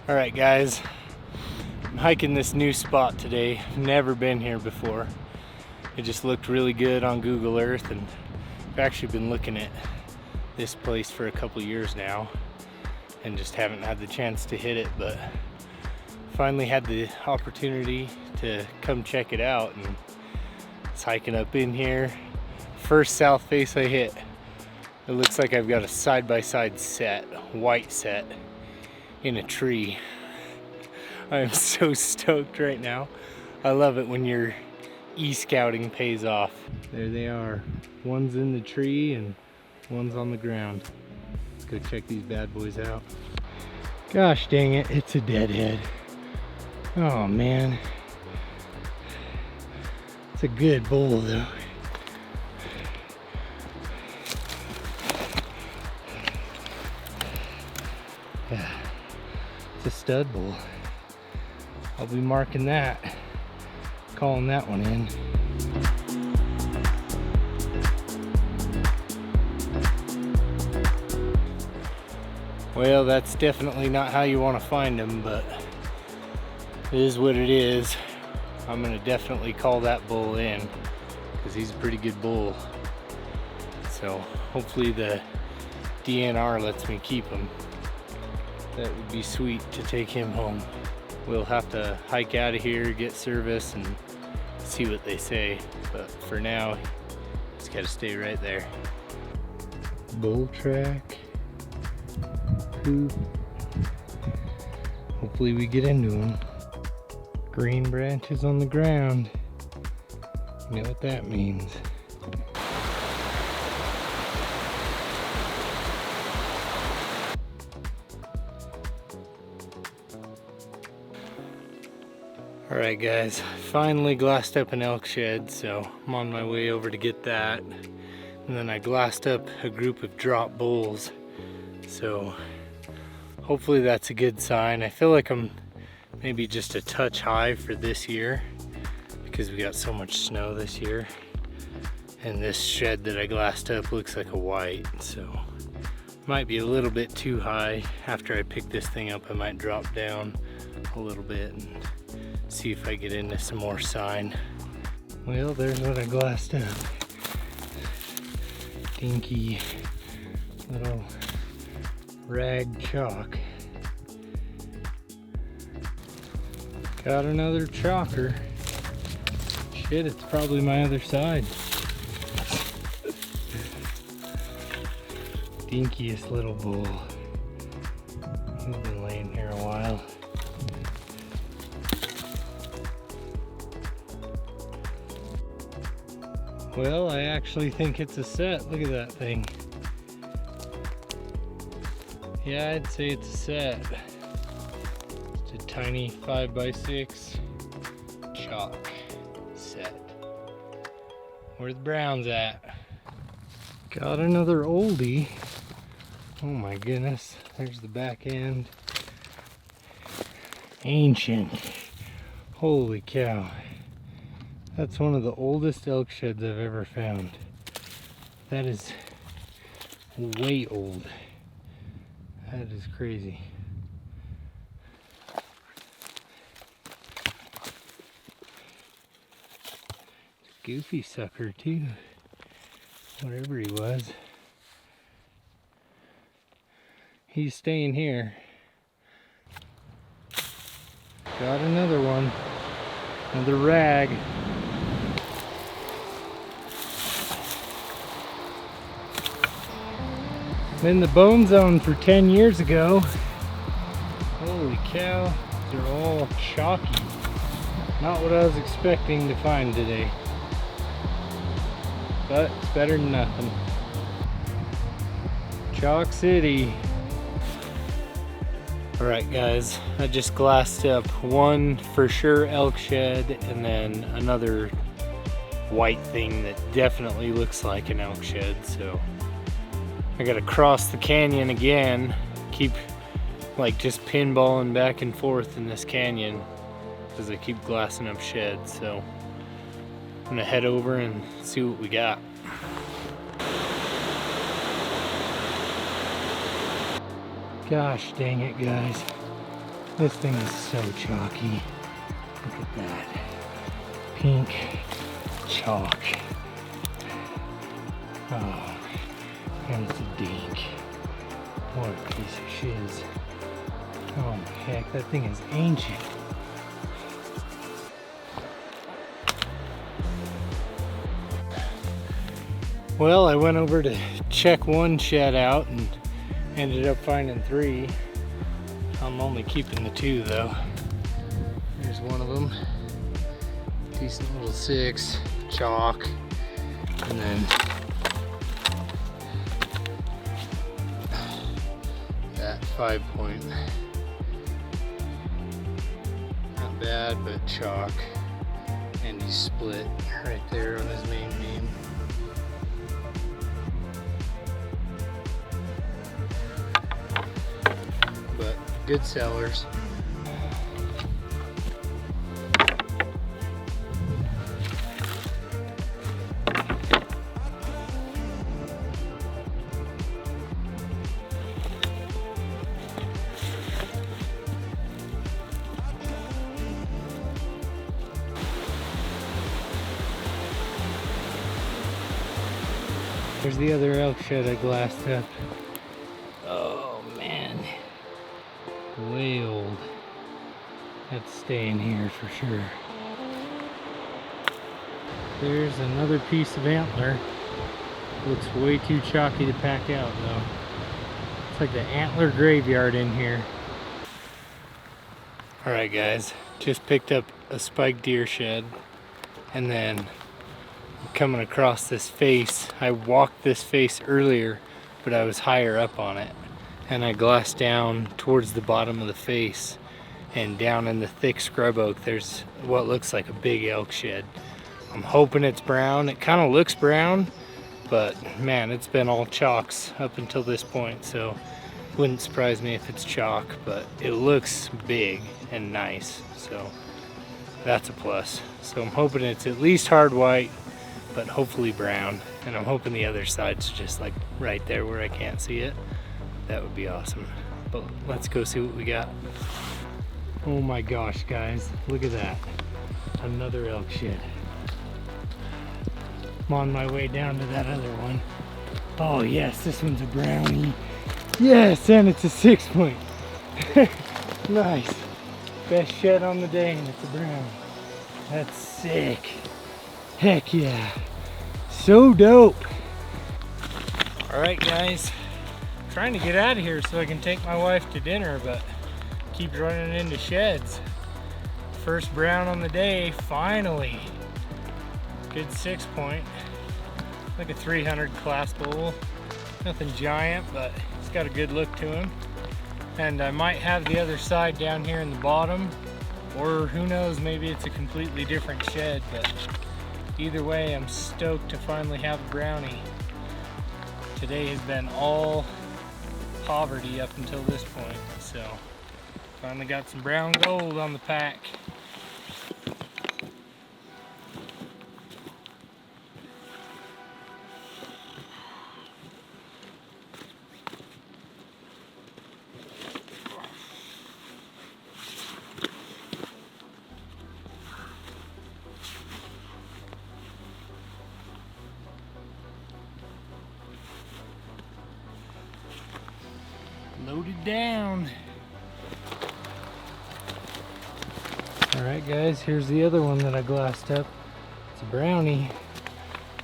Alright guys, I'm hiking this new spot today. Never been here before. It just looked really good on Google Earth, and I've actually been looking at this place for a couple years now and just haven't had the chance to hit it, but finally had the opportunity to come check it out, and it's hiking up in here. First south face I hit, it looks like I've got a side-by-side set, white set, in a tree. I am so stoked right now. I love it when your e-scouting pays off. There they are. One's in the tree and one's on the ground. Let's go check these bad boys out. Gosh dang it, it's a deadhead. Oh man. It's a good bull though. Yeah. It's a stud bull. I'll be marking that, calling that one in. Well, that's definitely not how you want to find them, but it is what it is. I'm gonna definitely call that bull in because he's a pretty good bull. So hopefully the DNR lets me keep him. That would be sweet to take him home. We'll have to hike out of here, get service, and see what they say. But for now, just gotta stay right there. Bull track. Poop. Hopefully we get into him. Green branches on the ground. You know what that means. Alright guys, finally glassed up an elk shed, so I'm on my way over to get that. And then I glassed up a group of drop bulls, so hopefully that's a good sign. I feel like I'm maybe just a touch high for this year because we got so much snow this year. And this shed that I glassed up looks like a white, so might be a little bit too high. After I pick this thing up, I might drop down a little bit and see if I get into some more sign. Well, there's what I glassed up. Dinky little rag chalk. Got another chalker. Shit, it's probably my other side. Dinkiest little bull. He's been laying here a while. Well, I actually think it's a set. Look at that thing. Yeah, I'd say it's a set. It's a tiny 5x6 chalk set. Where the browns at? Got another oldie. Oh my goodness. There's the back end. Ancient. Holy cow. That's one of the oldest elk sheds I've ever found. That is way old. That is crazy. Goofy sucker too. Whatever he was. He's staying here. Got another one. Another rag. In the bone zone for 10 years ago. Holy cow, they're all chalky. Not what I was expecting to find today. But it's better than nothing. Chalk City. Alright guys, I just glassed up one for sure elk shed and then another white thing that definitely looks like an elk shed, so I gotta cross the canyon again, keep like just pinballing back and forth in this canyon because I keep glassing up sheds, so I'm gonna head over and see what we got. Gosh dang it guys, This thing is so chalky. Look at that. Pink chalk. Oh, and it's a dink. What a piece of shiz. Oh heck, that thing is ancient. Well, I went over to check one shed out and ended up finding 3. I'm only keeping the 2 though. There's one of them. Decent little 6, chalk, and then that 5 point. Not bad, but chalk. And he's split right there on his main beam. But good sellers. There's the other elk shed I glassed up. Oh man, way old. That's staying here for sure. There's another piece of antler. Looks way too chalky to pack out though. It's like the antler graveyard in here. Alright guys, just picked up a spiked deer shed, and then coming across this face. I walked this face earlier, but I was higher up on it, and I glassed down towards the bottom of the face, and down in the thick scrub oak there's what looks like a big elk shed. I'm hoping it's brown. It kind of looks brown, but man, it's been all chalks up until this point, so wouldn't surprise me if it's chalk, but it looks big and nice, so that's a plus. So I'm hoping it's at least hard white, but hopefully brown, and I'm hoping the other side's just like right there where I can't see it. That would be awesome. But let's go see what we got. Oh my gosh guys, look at that. Another elk shed. I'm on my way down to that other one. Oh yes, this one's a brownie. Yes, and it's a 6 point. Nice. Best shed on the day, and it's a brown. That's sick. Heck yeah. So dope. Alright guys, trying to get out of here so I can take my wife to dinner, but keep running into sheds. First brown on the day, finally. Good 6 point. Like a 300 class bull. Nothing giant, but it's got a good look to him. And I might have the other side down here in the bottom, or who knows, maybe it's a completely different shed, but either way, I'm stoked to finally have a brownie. Today has been all poverty up until this point, so finally got some brown gold on the pack. Loaded down. Alright guys, here's the other one that I glassed up. It's a brownie.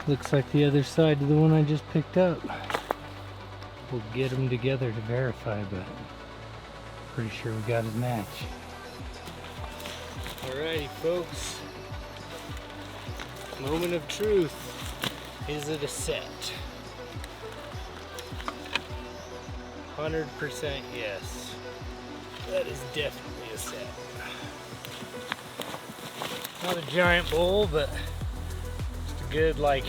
Looks like the other side of the one I just picked up. We'll get them together to verify, but pretty sure we got his match. Alrighty folks. Moment of truth. Is it a set? 100% yes. That is definitely a set. Not a giant bull, but just a good like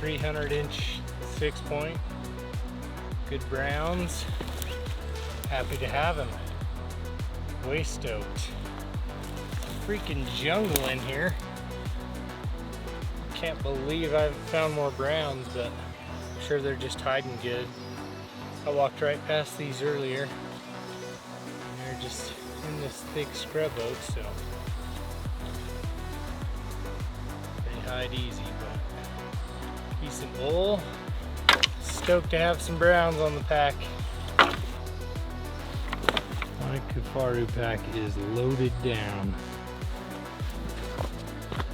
300-inch 6 point. Good browns. Happy to have him. Way stoked. Freaking jungle in here. Can't believe I haven't found more browns, but I'm sure they're just hiding good. I walked right past these earlier, and they're just in this thick scrub oak, so they hide easy. But decent bowl. Stoked to have some browns on the pack. My Kufaru pack is loaded down.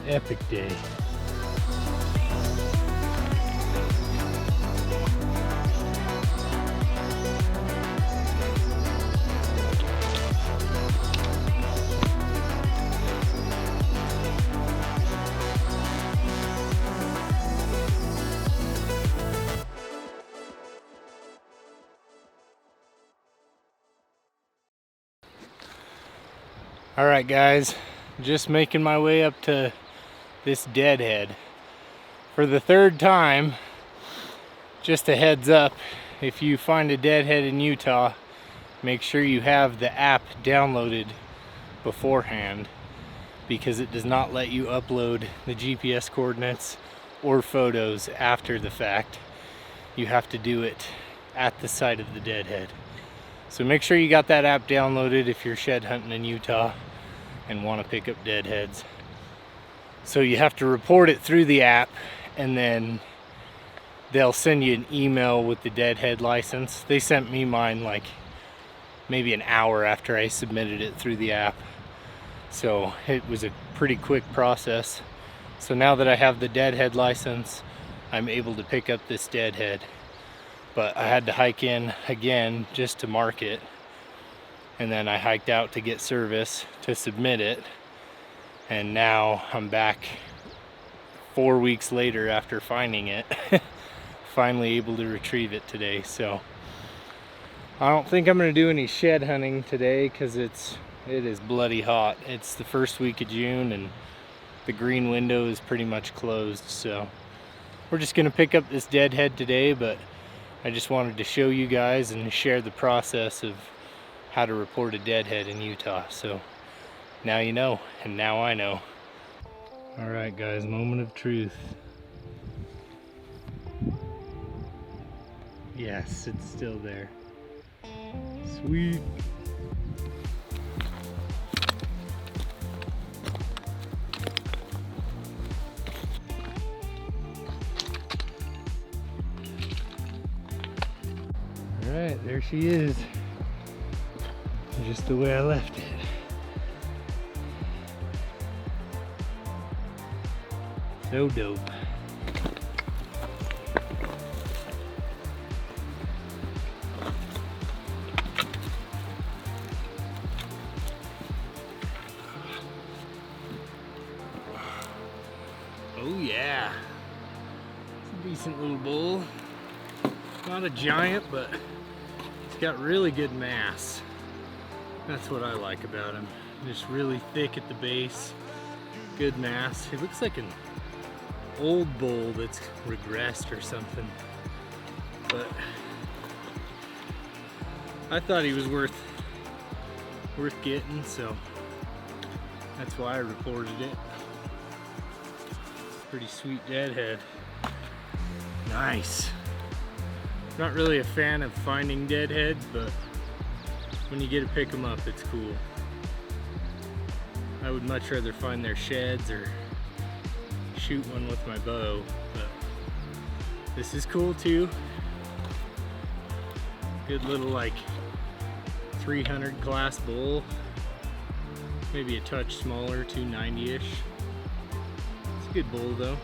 Epic day. All right, guys, just making my way up to this Deadhead for the third time. Just a heads up, if you find a Deadhead in Utah, make sure you have the app downloaded beforehand, because it does not let you upload the GPS coordinates or photos after the fact. You have to do it at the site of the Deadhead. So make sure you got that app downloaded if you're shed hunting in Utah and want to pick up deadheads. So you have to report it through the app, and then they'll send you an email with the Deadhead license. They sent me mine like maybe an hour after I submitted it through the app. So it was a pretty quick process. So now that I have the Deadhead license, I'm able to pick up this Deadhead. But I had to hike in again just to mark it, and then I hiked out to get service to submit it, and now I'm back 4 weeks later after finding it. Finally able to retrieve it today. So I don't think I'm going to do any shed hunting today because it is bloody hot. It's the first week of June and the green window is pretty much closed, so we're just going to pick up this Deadhead today. But I just wanted to show you guys and share the process of how to report a Deadhead in Utah. So now you know, and now I know. All right, guys, moment of truth. Yes, it's still there. Sweet. All right, there she is. Just the way I left it. So dope. Oh yeah. It's a decent little bull. Not a giant, but it's got really good mass. That's what I like about him. Just really thick at the base, good mass. He looks like an old bull that's regressed or something. But I thought he was worth getting, so that's why I reported it. Pretty sweet Deadhead. Nice. Not really a fan of finding Deadheads, but when you get to pick them up, it's cool. I would much rather find their sheds or shoot one with my bow, but this is cool too. Good little like 300 class bull, maybe a touch smaller, 290-ish. It's a good bull though.